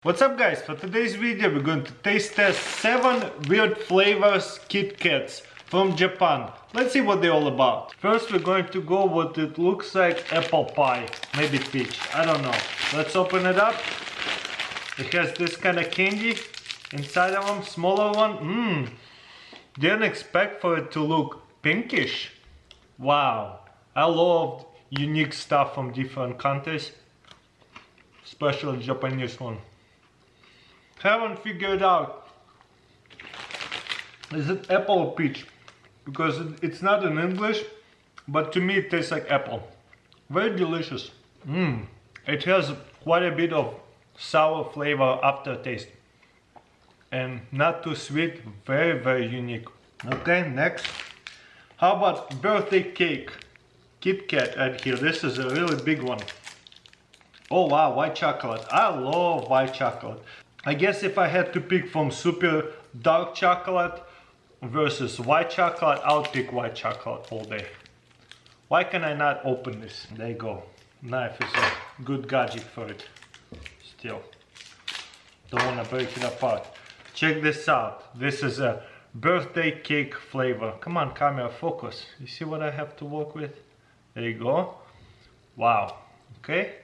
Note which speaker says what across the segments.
Speaker 1: What's up guys, for today's video we're going to taste test 7 weird flavors Kit Kats from Japan. Let's see what they're all about. First we're going to go what it looks like apple pie, maybe peach, I don't know. Let's open it up. It has this kind of candy inside of them, smaller one. Didn't expect for it to look pinkish. Wow, I love unique stuff from different countries, especially Japanese one. Haven't figured out, is it apple or peach? Because it's not in English, but to me it tastes like apple. Very delicious. It has quite a bit of sour flavor aftertaste. And not too sweet, very unique. Okay, next. How about birthday cake? Kit Kat right here, this is a really big one. Oh wow, white chocolate. I love white chocolate. I guess if I had to pick from super dark chocolate versus white chocolate, I'll pick white chocolate all day. Why can I not open this? There you go. Knife is a good gadget for it. Still, don't want to break it apart. Check this out. This is a birthday cake flavor. Come on, camera, focus. You see what I have to work with? There you go. Wow. Okay.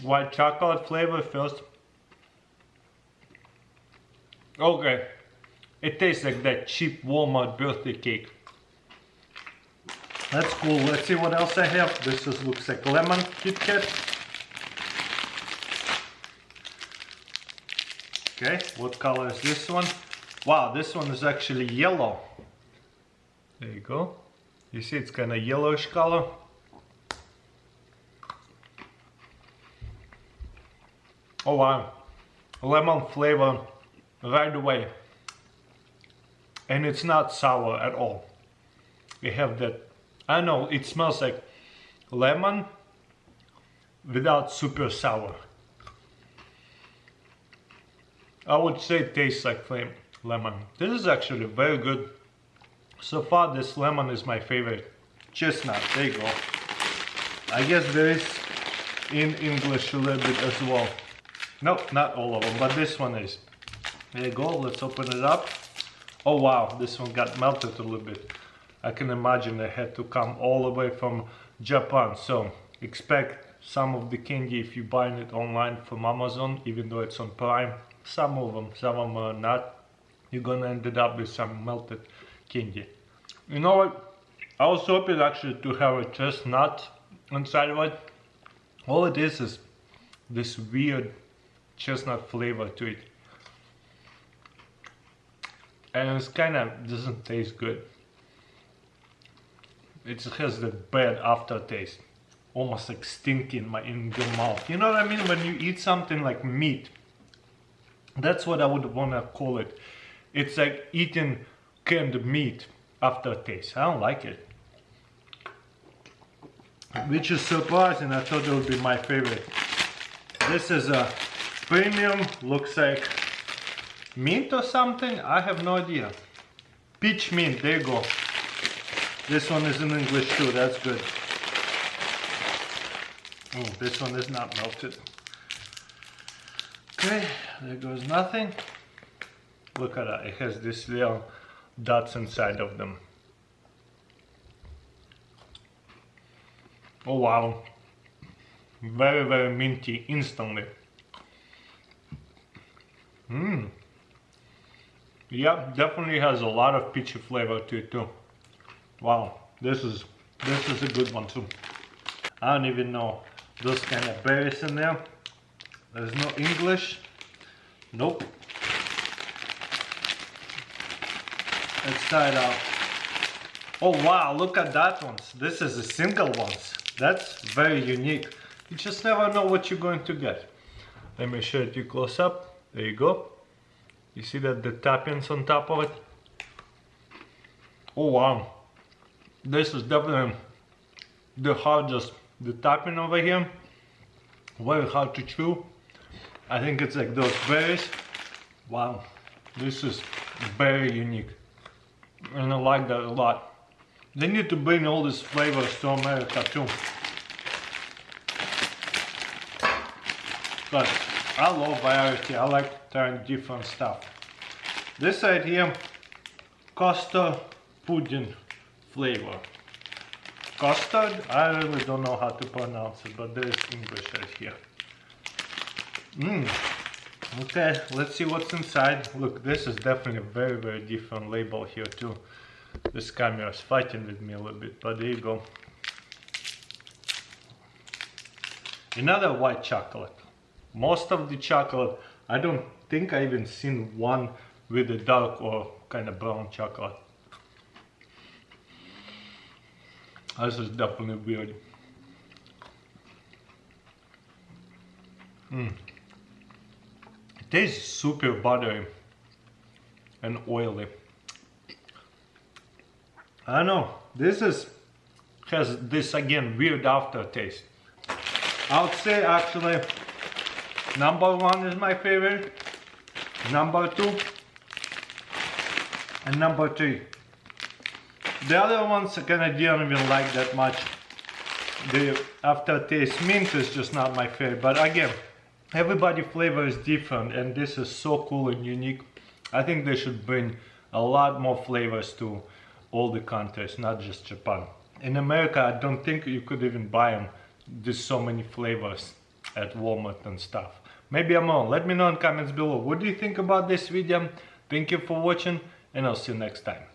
Speaker 1: White chocolate flavor first. Okay, it tastes like that cheap Walmart birthday cake. That's cool. Let's see what else I have. This looks like lemon Kit Kat. Okay, what color is this one? Wow, this one is actually yellow. There you go. You see it's kind of yellowish color. Oh wow, lemon flavor right away. And it's not sour at all. We have that, I know, it smells like lemon without super sour. I would say it tastes like lemon. This is actually very good. So far this lemon is my favorite. Chestnut, there you go. I guess there is in English a little bit as well. Nope, not all of them, but this one is. There you go, let's open it up. Oh wow, this one got melted a little bit. I can imagine they had to come all the way from Japan. So expect some of the candy if you're buying it online from Amazon, even though it's on Prime. Some of them are not. You're gonna end up with some melted candy. You know what? I was hoping actually to have a chestnut inside of it. All it is this weird chestnut flavor to it, and it's kind of doesn't taste good. It has that bad aftertaste, almost like stinking in your mouth. You know what I mean? When you eat something like meat, that's what I would want to call it. It's like eating canned meat aftertaste. I don't like it, which is surprising. I thought it would be my favorite. This is a premium, looks like mint or something, I have no idea. Peach mint, there you go. This one is in English too, that's good. Oh, this one is not melted. Okay, there goes nothing. Look at that, it has these little dots inside of them. Oh wow, very minty instantly. Yeah, definitely has a lot of peachy flavor to it too. Wow, this is a good one too. I don't even know those kind of berries in there. There's no English. Nope. Let's try it out. Oh wow, look at that one. This is a single ones. That's very unique. You just never know what you're going to get. Let me show it you close up. There you go. You see that the toppings on top of it? Oh wow. This is definitely the hardest. The topping over here, very hard to chew. I think it's like those berries. Wow. This is very unique. And I like that a lot. They need to bring all these flavors to America too. But I love variety. I like trying different stuff. This right here, custard pudding flavor. Custard? I really don't know how to pronounce it, but there is English right here. Okay, let's see what's inside. Look, this is definitely a very, very different label here too. This camera is fighting with me a little bit, but there you go. Another white chocolate. Most of the chocolate, I don't think I even seen one with a dark or kind of brown chocolate. This is definitely weird. It tastes super buttery and oily. I don't know, this has this again weird aftertaste. I would say actually number 1 is my favorite, number 2 and number 3. The other ones I kinda didn't even like that much. The aftertaste mint is just not my favorite, but again, everybody flavor is different and this is so cool and unique. I think they should bring a lot more flavors to all the countries, not just Japan. In America, I don't think you could even buy them. There's so many flavors at Walmart and stuff. Maybe I'm wrong. Let me know in comments below. What do you think about this video? Thank you for watching and I'll see you next time.